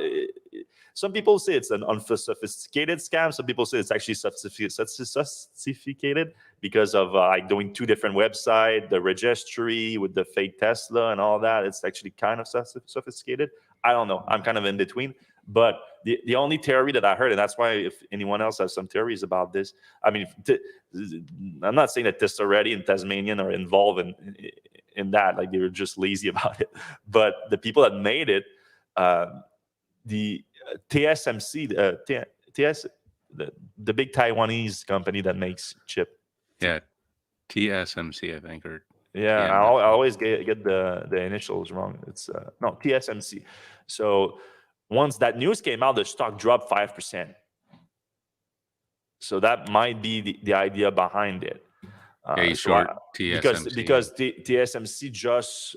Some people say it's an unsophisticated scam. Some people say it's actually sophisticated because of like doing two different websites, the registry with the fake Tesla and all that. It's actually kind of sophisticated. I don't know. I'm kind of in between. But the only theory that I heard, and that's why if anyone else has some theories about this, I mean, I'm not saying that Tesla Ready and Tasmanian are involved in that, like they were just lazy about it. But the people that made it, the TSMC, the big Taiwanese company that makes chip. Yeah, TSMC, I think, or yeah, I always get the initials wrong. It's no, TSMC. So once that news came out, the stock dropped 5%. So that might be the idea behind it. Short TSMC. Because TSMC just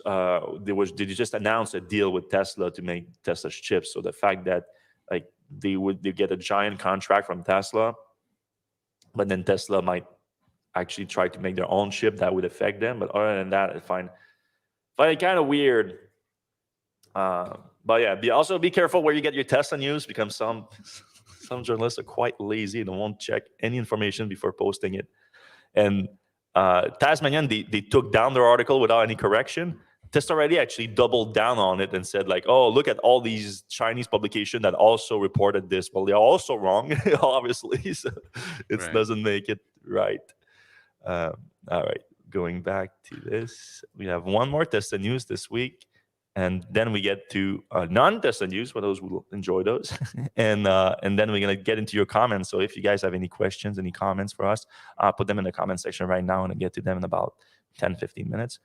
they just announced a deal with Tesla to make Tesla's chips. So the fact that like they get a giant contract from Tesla, but then Tesla might actually try to make their own chip, that would affect them. But other than that, I find it kind of weird. But yeah, also be careful where you get your Tesla news, because some journalists are quite lazy and won't check any information before posting it. And Tasmanian, they took down their article without any correction. Tesla already actually doubled down on it and said like, oh, look at all these Chinese publications that also reported this. Well, they're also wrong, obviously. So it doesn't make it right. All right, going back to this, we have one more Tesla news this week. And then we get to non-Tesla news for those who will enjoy those. and then we're going to get into your comments. So if you guys have any questions, any comments for us, put them in the comment section right now, and I'll get to them in about 10, 15 minutes.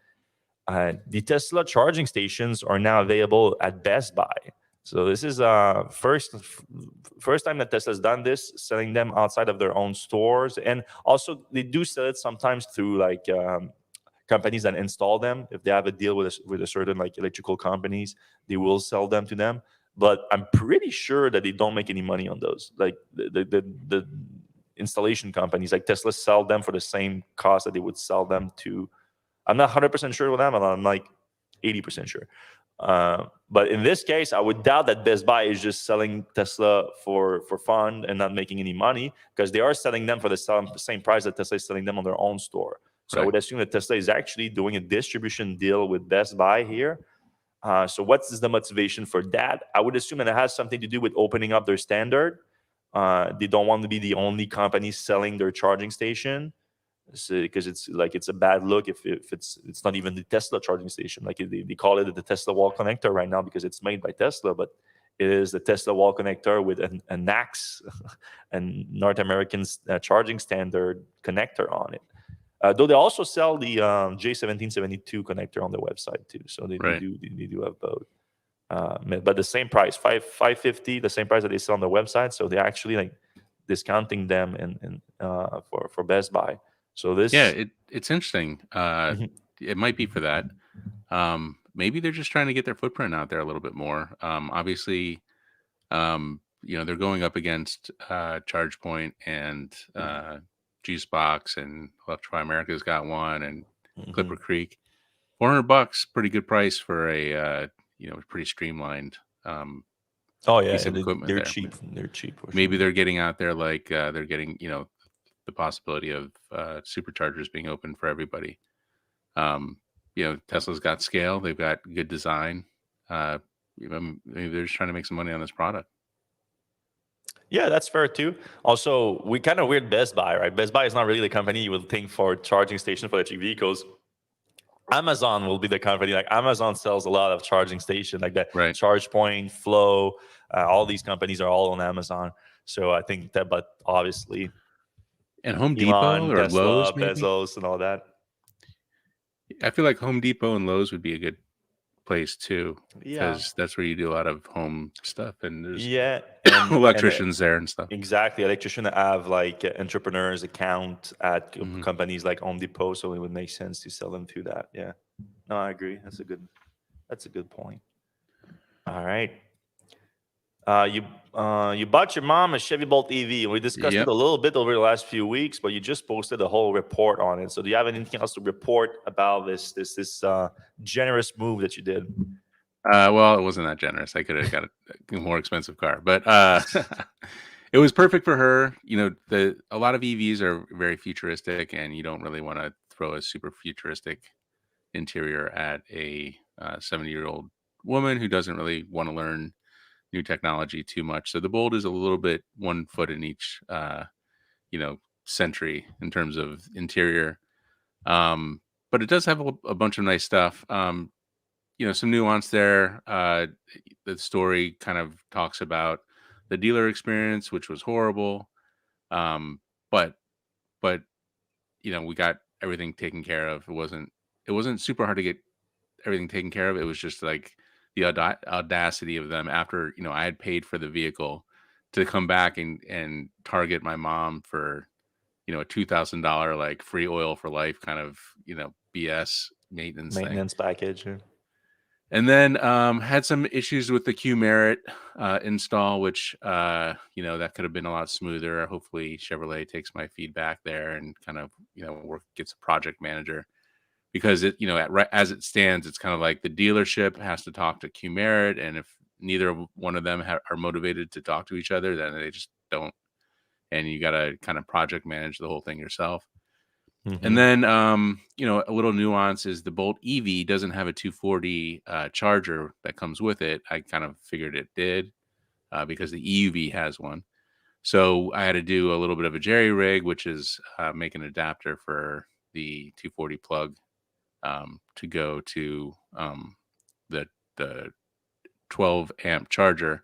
The Tesla charging stations are now available at Best Buy. So this is first time that Tesla's done this, selling them outside of their own stores. And also they do sell it sometimes through like companies that install them. If they have a deal with a certain like electrical companies, they will sell them to them. But I'm pretty sure that they don't make any money on those. Like the installation companies, like Tesla, sell them for the same cost that they would sell them to. I'm not 100% sure with them, and I'm like 80% sure. But in this case, I would doubt that Best Buy is just selling Tesla for fun and not making any money, because they are selling them for the same price that Tesla is selling them on their own store. So I would assume that Tesla is actually doing a distribution deal with Best Buy here. So what is the motivation for that? I would assume that it has something to do with opening up their standard. They don't want to be the only company selling their charging station, because it's a bad look if it's not even the Tesla charging station. Like they call it the Tesla wall connector right now because it's made by Tesla, but it is the Tesla wall connector with an NACS, and North American charging standard connector on it. Though they also sell the J1772 connector on their website too, so they do have both. but the same price, 550, the same price that they sell on the website. So they're actually like discounting them for Best Buy. So this, Yeah, it's interesting. Mhm. It might be for that. Maybe they're just trying to get their footprint out there a little bit more. Obviously, they're going up against ChargePoint and Juicebox, and Electrify America's got one, and Clipper Creek. $400, pretty good price for a pretty streamlined Oh yeah, piece of equipment they're there. cheap. They're cheap. For Maybe sure. they're getting out there like they're getting the possibility of superchargers being open for everybody. Tesla's got scale. They've got good design. Maybe they're just trying to make some money on this product. Yeah, that's fair too. Also, we kind of weird Best Buy, right? Best Buy is not really the company you would think for charging station for electric vehicles. Amazon will be the company. Like Amazon sells a lot of charging station, like that. Right. ChargePoint, Flow, all these companies are all on Amazon. So I think that, but obviously, And Home Elon, Depot or Tesla, Lowe's, maybe. Bezos, and all that. I feel like Home Depot and Lowe's would be a good place too, Yeah, because that's where you do a lot of home stuff, and there's yeah, electricians there and stuff. Exactly. Electrician have like entrepreneurs account at Mhm. companies like Home Depot, so it would make sense to sell them through that. Yeah. No, I agree. That's a good point. All right. You bought your mom a Chevy Bolt EV. We discussed Yep. it a little bit over the last few weeks, but you just posted a whole report on it. So do you have anything else to report about this generous move that you did? Well, it wasn't that generous. I could have got a more expensive car, but it was perfect for her. A lot of EVs are very futuristic, and you don't really want to throw a super futuristic interior at a 70-year-old woman who doesn't really want to learn new technology too much. So the Bolt is a little bit 1 foot in each, century in terms of interior. But it does have a bunch of nice stuff. Some nuance there. The story kind of talks about the dealer experience, which was horrible. But we got everything taken care of. It wasn't super hard to get everything taken care of. It was just like the audacity of them after I had paid for the vehicle to come back and target my mom for a $2,000 like free oil for life kind of BS maintenance thing. Package. Yeah. And then had some issues with the Q Merit install, which that could have been a lot smoother. Hopefully Chevrolet takes my feedback there and kind of gets a project manager, because it as it stands, it's kind of like the dealership has to talk to Q Merit, and if neither one of them are motivated to talk to each other, then they just don't, and you got to kind of project manage the whole thing yourself. And then, a little nuance is the Bolt EV doesn't have a 240 charger that comes with it. I kind of figured it did because the EUV has one. So I had to do a little bit of a jerry rig, which is make an adapter for the 240 plug to go to the 12 amp charger.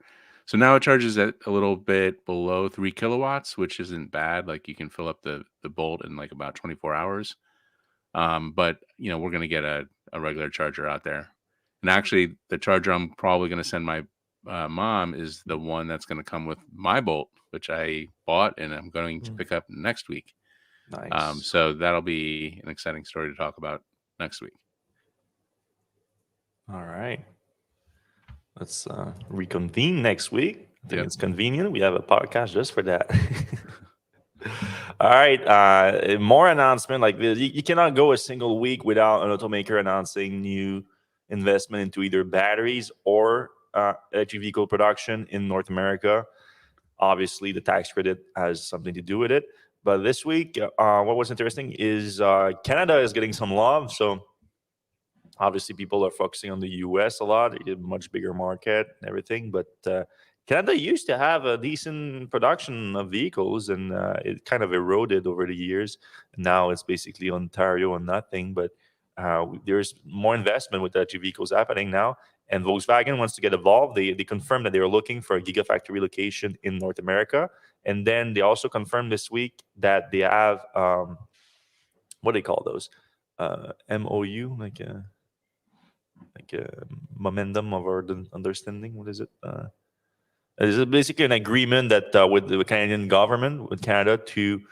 So now it charges at a little bit below 3 kilowatts, which isn't bad. Like you can fill up the Bolt in like about 24 hours. But we're going to get a regular charger out there. And actually the charger I'm probably going to send my mom is the one that's going to come with my Bolt, which I bought and I'm going to pick up next week. Nice. So that'll be an exciting story to talk about next week. All right. Let's reconvene next week. I think it's convenient. We have a podcast just for that. All right. More announcement like this. You cannot go a single week without an automaker announcing new investment into either batteries or electric vehicle production in North America. Obviously, the tax credit has something to do with it. But this week, what was interesting is Canada is getting some love. So obviously, people are focusing on the US a lot. It's a much bigger market and everything. But Canada used to have a decent production of vehicles, and it kind of eroded over the years. Now it's basically Ontario and nothing. But there's more investment with electric vehicles happening now. And Volkswagen wants to get involved. They confirmed that they were looking for a gigafactory location in North America. And then they also confirmed this week that they have, what do they call those? MOU, like momentum of our understanding. What is it? It's basically an agreement that with the Canadian government, with Canada, to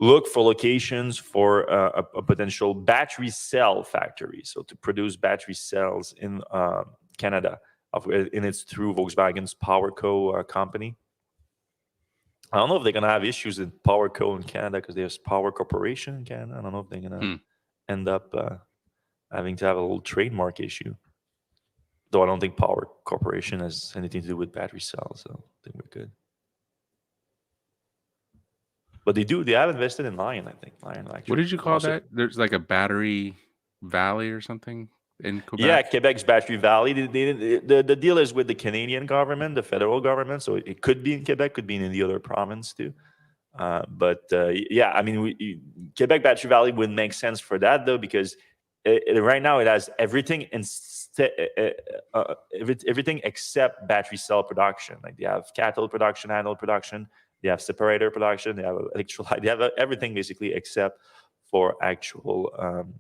look for locations for a potential battery cell factory. So to produce battery cells in Canada, and it's through Volkswagen's PowerCo company. I don't know if they're gonna have issues with PowerCo in Canada because there's Power Corporation in Canada. I don't know if they're gonna end up having to have a little trademark issue. Though I don't think Power Corporation has anything to do with battery cells, so I think we're good. But they have invested in Lion, I think. Lion actually. What did you call that? There's like a battery valley or something in Quebec? Yeah, Quebec's Battery Valley. The deal is with the Canadian government, the federal government, so it could be in Quebec, could be in the other province too. But yeah, I mean, Quebec Battery Valley would make sense for that though, because right now it has everything everything except battery cell production. Like they have cathode production, anode production, they have separator production, they have electrolyte, they have everything basically except for actual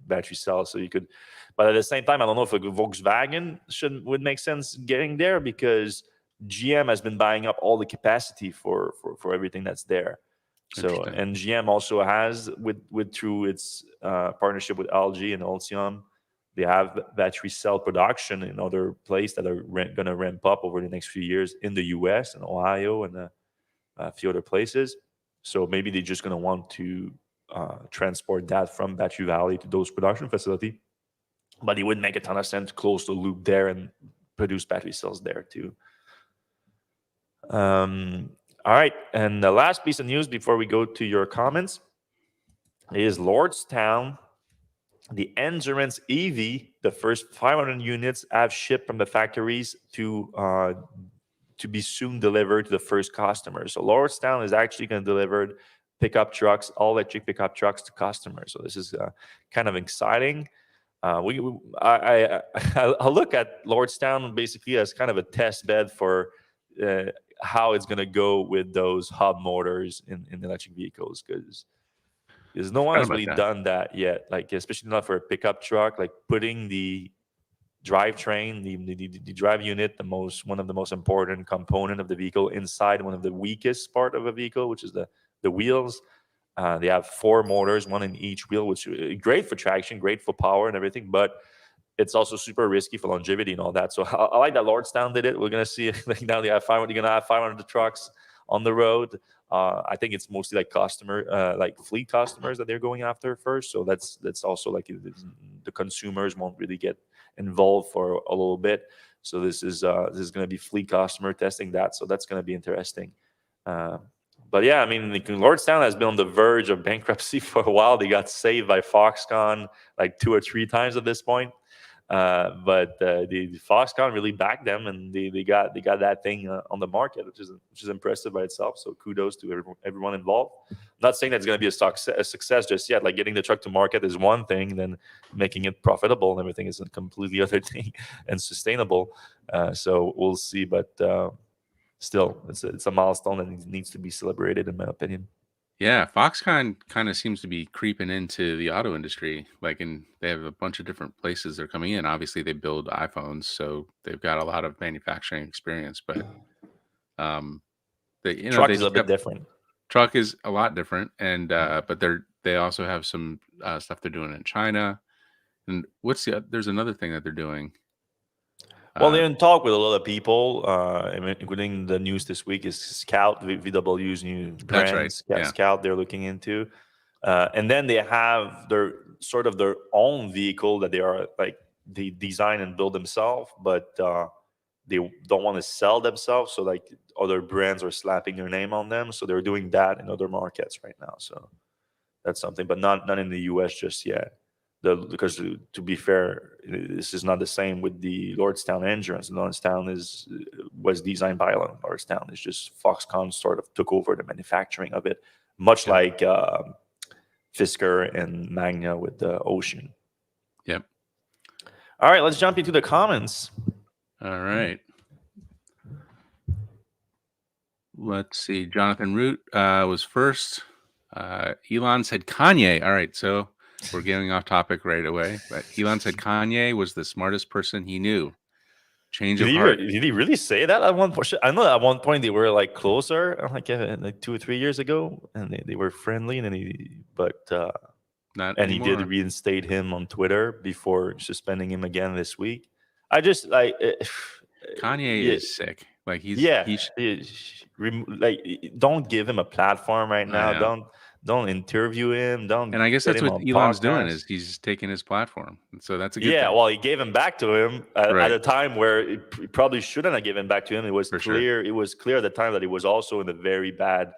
battery cells. So you could, but at the same time, I don't know if a Volkswagen would make sense getting there, because GM has been buying up all the capacity for everything that's there. So, and GM also has through its partnership with LG and Ultium, they have battery cell production in other places that are going to ramp up over the next few years in the US and Ohio and a few other places. So maybe they're just going to want to transport that from Battery Valley to those production facility. But it would make a ton of sense to close the loop there and produce battery cells there too. All right, and the last piece of news before we go to your comments is Lordstown, the Endurance EV. The first 500 units have shipped from the factories to be soon delivered to the first customers. So Lordstown is actually going to deliver pickup trucks, all electric pickup trucks to customers. So this is kind of exciting. I look at Lordstown basically as kind of a test bed for how it's going to go with those hub motors in electric vehicles, because no one has really done that yet, like especially not for a pickup truck, like putting the drivetrain, the drive unit, one of the most important component of the vehicle, inside one of the weakest part of a vehicle, which is the wheels. They have 4 motors, one in each wheel, which is great for traction, great for power and everything, but it's also super risky for longevity and all that. So I like that Lordstown did it. We're gonna see like now you're gonna have 500 trucks on the road. I think it's mostly like like fleet customers that they're going after first. So that's also like the consumers won't really get involved for a little bit. So this is going to be fleet customer testing that. So that's going to be interesting. But yeah, I mean, Lordstown has been on the verge of bankruptcy for a while. They got saved by Foxconn like 2 or 3 times at this point. But the Foxconn really backed them, and they got that thing on the market, which is impressive by itself. So kudos to everyone involved. I'm not saying that's going to be a success just yet. Like getting the truck to market is one thing, then making it profitable and everything is a completely other thing and sustainable. So we'll see, but still, it's a milestone and it needs to be celebrated, in my opinion. Yeah, Foxconn kind of seems to be creeping into the auto industry. They have a bunch of different places they're coming in. Obviously, they build iPhones, so they've got a lot of manufacturing experience. But truck is a bit different. Truck is a lot different, and but they also have some stuff they're doing in China. And there's another thing that they're doing. Well, they're in talk with a lot of people, including the news this week is Scout, VW's new brand. That's right. Yeah. Scout they're looking into. And then they have their own vehicle that they design and build themselves, but they don't want to sell themselves. So like other brands are slapping their name on them. So they're doing that in other markets right now. So that's something, but not in the US just yet. Because to be fair, this is not the same with the Lordstown Endurance. Lordstown was designed by Lordstown. It's just Foxconn sort of took over the manufacturing of it, much like Fisker and Magna with the Ocean. Yep. All right, let's jump into the comments. All right. Let's see. Jonathan Root was first. Elon said Kanye. All right, so We're getting off topic right away. But Elon said Kanye was the smartest person he knew. Change of heart. Did he really say that at one point? I know at one point they were like closer, like 2 or 3 years ago, and they were friendly. And then Not and he did anymore. reinstate him on Twitter before suspending him again this week. I just like Kanye yeah, is sick. Like don't give him a platform right I now. know. Don't interview him. Don't And I guess get that's him what on Elon's doing podcasts. is he's taking his platform. So that's a good Yeah, thing. well, he gave him back to him at a time where he probably shouldn't have given back to him. It was clear. It was clear at the time that he was also in a very bad.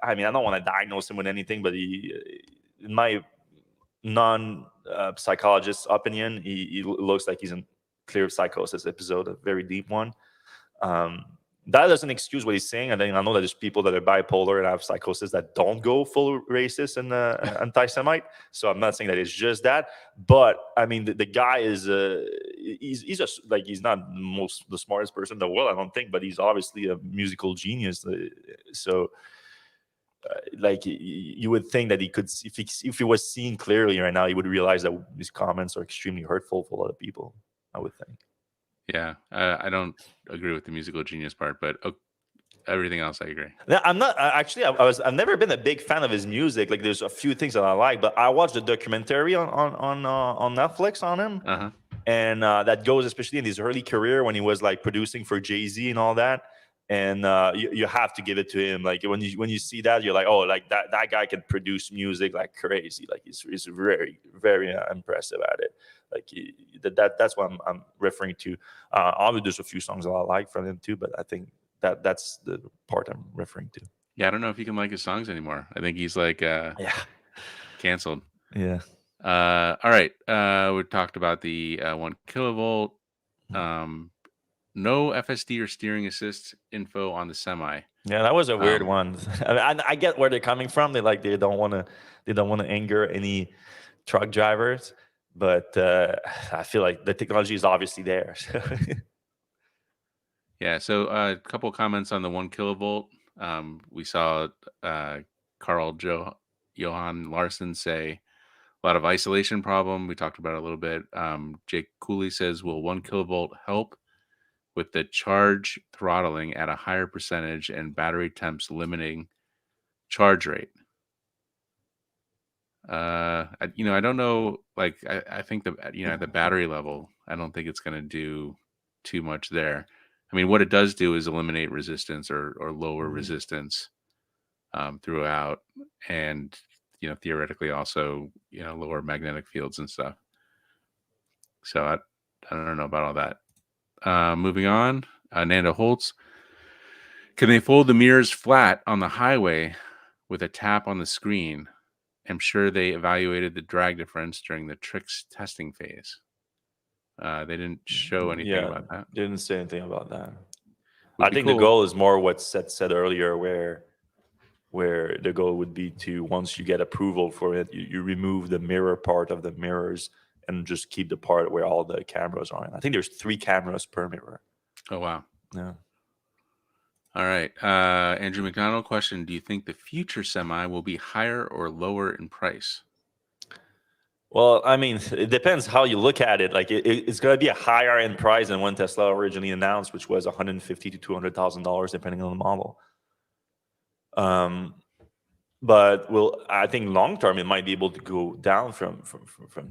I mean, I don't want to diagnose him with anything, but he, in my non-psychologist's opinion, he looks like he's in clear psychosis episode, a very deep one. That doesn't excuse what he's saying. I know that there's people that are bipolar and have psychosis that don't go full racist and anti-Semite. So I'm not saying that it's just that, but I mean the guy is he's just like he's not the smartest person in the world, I don't think, but he's obviously a musical genius. So like you would think that he could, if he was seeing clearly right now, he would realize that his comments are extremely hurtful for a lot of people, I would think. Yeah, I don't agree with the musical genius part, but everything else I agree. I'm not actually. I've never been a big fan of his music. Like, there's a few things that I like, but I watched the documentary on Netflix on him, and that goes especially in his early career when he was like producing for Jay-Z and all that. And you have to give it to him. Like when you see that, you're like, oh, like that guy can produce music like crazy. Like he's very very impressive at it. Like that's what I'm referring to. Obviously, there's a few songs that I like from him too, but I think that's the part I'm referring to. Yeah, I don't know if you can like his songs anymore. I think he's like canceled. Yeah. All right. We talked about the 1 kilovolt. No FSD or steering assist info on the semi. Yeah, that was a weird one. I get where they're coming from. They don't want to anger any truck drivers, but I feel like the technology is obviously there. Yeah. So a couple of comments on the 1 kilovolt. We saw Carl Johan Larson say a lot of isolation problem. We talked about it a little bit. Jake Cooley says, will 1 kilovolt help with the charge throttling at a higher percentage and battery temps limiting charge rate? I don't know. Like, I think at the battery level, I don't think it's going to do too much there. I mean, what it does do is eliminate resistance or lower resistance throughout, and theoretically also lower magnetic fields and stuff. So I don't know about all that. Moving on, Nanda Holtz. Can they fold the mirrors flat on the highway with a tap on the screen? I'm sure they evaluated the drag difference during the tricks testing phase. They didn't show anything about that. Didn't say anything about that. I think the goal is more what Seth said earlier, where the goal would be to, once you get approval for it, you remove the mirror part of the mirrors and just keep the part where all the cameras are. I think there's 3 cameras per mirror. Oh, wow. Yeah. All right. Andrew McDonald question. Do you think the future semi will be higher or lower in price? Well, I mean, it depends how you look at it. Like it's going to be a higher end price than when Tesla originally announced, which was $150,000 to $200,000, depending on the model. But I think long term it might be able to go down from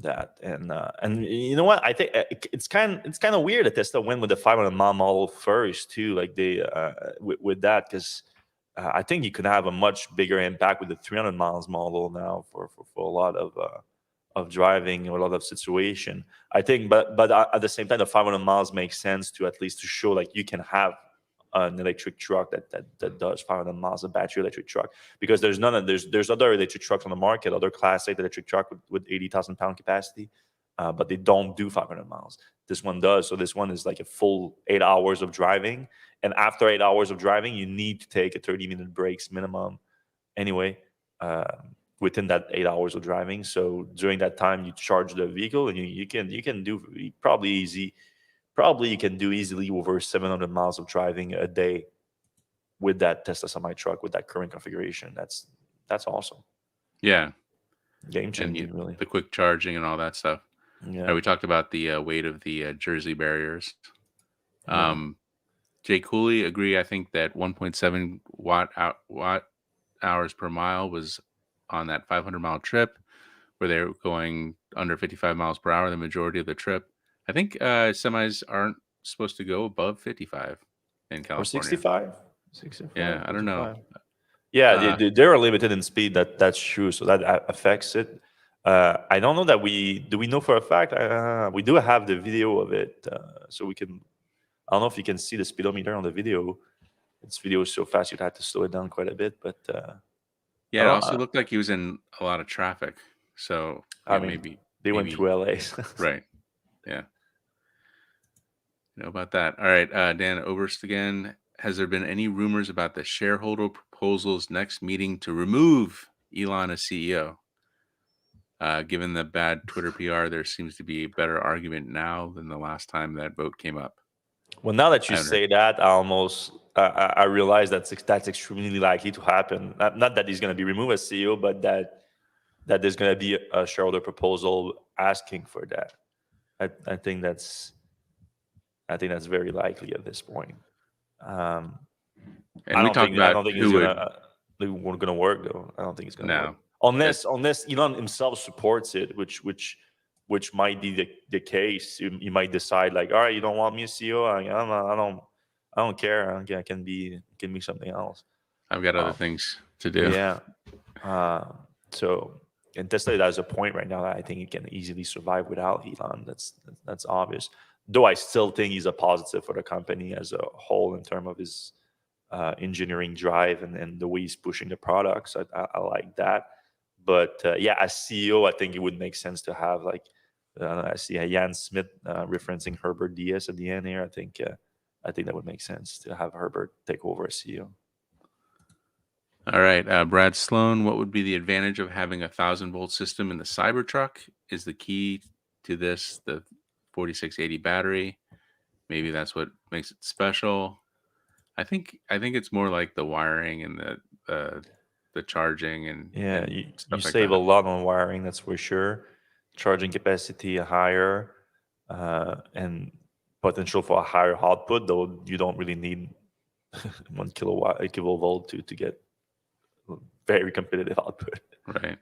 that. And you know what? I think it's kind of weird that Tesla went with the 500-mile model first too. Like they with that, because I think you could have a much bigger impact with the 300 miles model now for a lot of driving or a lot of situation. I think, but at the same time, the 500 miles makes sense to at least to show like you can have an electric truck that does 500 miles, a battery electric truck, because there's other electric trucks on the market, other Class 8 electric truck with 80,000 pound capacity, but they don't do 500 miles. This one does. So this one is like a full 8 hours of driving, and after 8 hours of driving, you need to take a 30-minute breaks minimum anyway. Within that 8 hours of driving, so during that time you charge the vehicle, and you can do probably you can do easily over 700 miles of driving a day with that Tesla semi truck with that current configuration. That's awesome. Yeah, Game and changing, really. the quick charging and all that stuff. Yeah. We talked about the weight of the Jersey barriers. Yeah. Jay Cooley agree. I think that 1.7 watt hours per mile was on that 500-mile trip where they were going under 55 miles per hour the majority of the trip. I think semis aren't supposed to go above 55 in Or California. 65? 65? Yeah, I don't know. 55. Yeah, Uh, they're limited in speed. That's true. So that affects it. I don't know that do we know for a fact? We do have the video of it, so we can. I don't know if you can see the speedometer on the video. This video is so fast you'd have to slow it down quite a bit. But Yeah, it also looked like he was in a lot of traffic. So I yeah, mean, maybe they went through LA. right. Yeah. You know about that. All right, Dan Oberst again. Has there been any rumors about the shareholder proposals next meeting to remove Elon as CEO? Given the bad Twitter PR, there seems to be a better argument now than the last time that vote came up. Well, now that you I haven't say that, I realize that's extremely likely to happen. Not that he's going to be removed as CEO, but that there's going to be a shareholder proposal asking for that. I think that's very likely at this point. And I we don't talked think about it's who would gonna work though. I don't think it's gonna work no. unless Elon himself supports it, which might be the case. You might decide like, all right, you don't want me as CEO. I don't care. I can be something else. I've got other Um, things to do. Yeah. So, and Tesla has a point right now that I think it can easily survive without Elon. That's obvious. Though I still think he's a positive for the company as a whole in terms of his engineering drive and the way he's pushing the products. I like that. But yeah, as CEO, I think it would make sense to have like I see Jan Smith referencing Herbert Diaz at the end here. I think that would make sense to have Herbert take over as CEO. All right, Brad Sloan, what would be the advantage of having 1,000-volt system in the Cybertruck? Is the key to this the 4680 battery? Maybe that's what makes it special. I think it's more like the wiring and the charging and Yeah, and you stuff like save a that. lot on wiring, that's for sure. Charging capacity higher, and potential for a higher output, though you don't really need 1 kilovolt to get very competitive output. Right.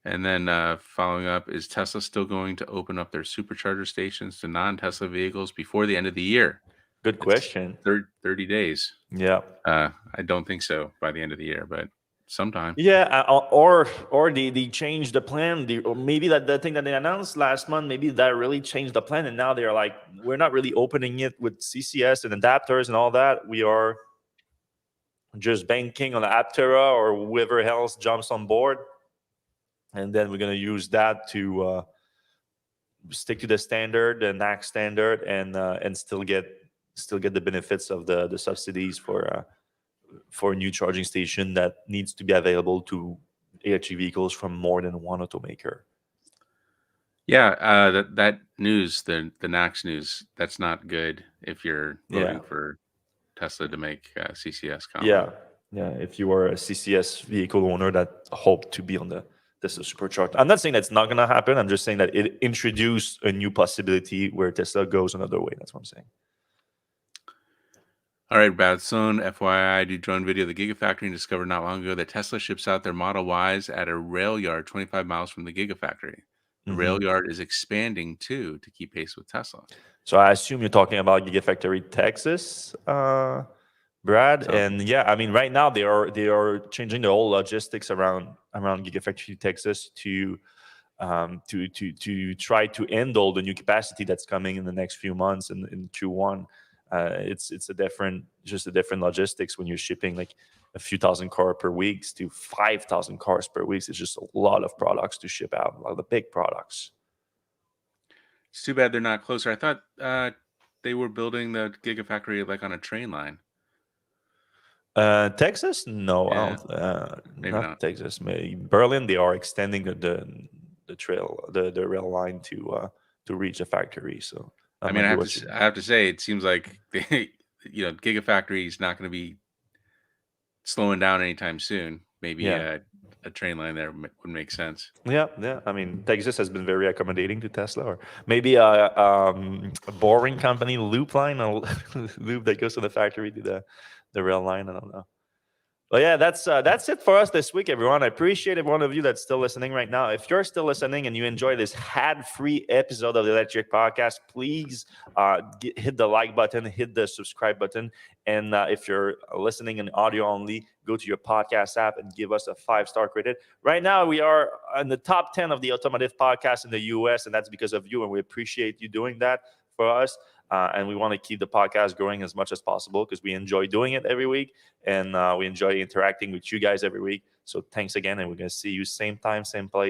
And then following up, is Tesla still going to open up their supercharger stations to non-Tesla vehicles before the end of the year? Good question. 30 days. Yeah. I don't think so by the end of the year, but sometime. Yeah, or they changed the plan. Or maybe that the thing that they announced last month, maybe that really changed the plan, and now they're like, we're not really opening it with CCS and adapters and all that. We are just banking on Aptera or whoever else jumps on board, and then we're gonna use that to stick to the standard, the NAC standard, and still get the benefits of the subsidies for a new charging station that needs to be available to electric vehicles from more than one automaker. Yeah, that news, the NACS news, that's not good if you're voting for Tesla to make CCS common. Yeah. If you are a CCS vehicle owner that hoped to be on the Tesla Supercharger, I'm not saying that's not going to happen. I'm just saying that it introduced a new possibility where Tesla goes another way. That's what I'm saying. All right, Badson, FYI, I do drone video of the Gigafactory and discovered not long ago that Tesla ships out their Model Ys at a rail yard 25 miles from the Gigafactory. The rail yard is expanding too to keep pace with Tesla. So I assume you're talking about Gigafactory Texas, Brad. So, and yeah, I mean, right now they are changing the whole logistics around Gigafactory Texas to try to handle the new capacity that's coming in the next few months in Q1. It's a different logistics when you're shipping like a few thousand cars per week to 5,000 cars per week. It's just a lot of products to ship out, a lot of the big products. it's too bad they're not closer. I thought they were building the Gigafactory like on a train line. Texas? No, Yeah, I don't. maybe Not not. Texas. Maybe Berlin. They are extending the rail line to reach the factory. So I mean, I have to say, it seems like Gigafactory is not going to be slowing down anytime soon. Maybe Yeah. a train line there would make sense. Yeah. I mean, Texas has been very accommodating to Tesla, or maybe a boring company, loop line, a loop that goes to the factory to the rail line. I don't know. Well, yeah, that's it for us this week, everyone. I appreciate every one of you that's still listening right now. If you're still listening and you enjoy this ad-free episode of the Electrek Podcast, please hit the like button, hit the subscribe button, and if you're listening in audio only, go to your podcast app and give us a 5-star credit. Right now, we are in the top 10 of the automotive podcasts in the U.S., and that's because of you, and we appreciate you doing that for us. And we want to keep the podcast growing as much as possible because we enjoy doing it every week, and we enjoy interacting with you guys every week. So thanks again, and we're going to see you same time, same place.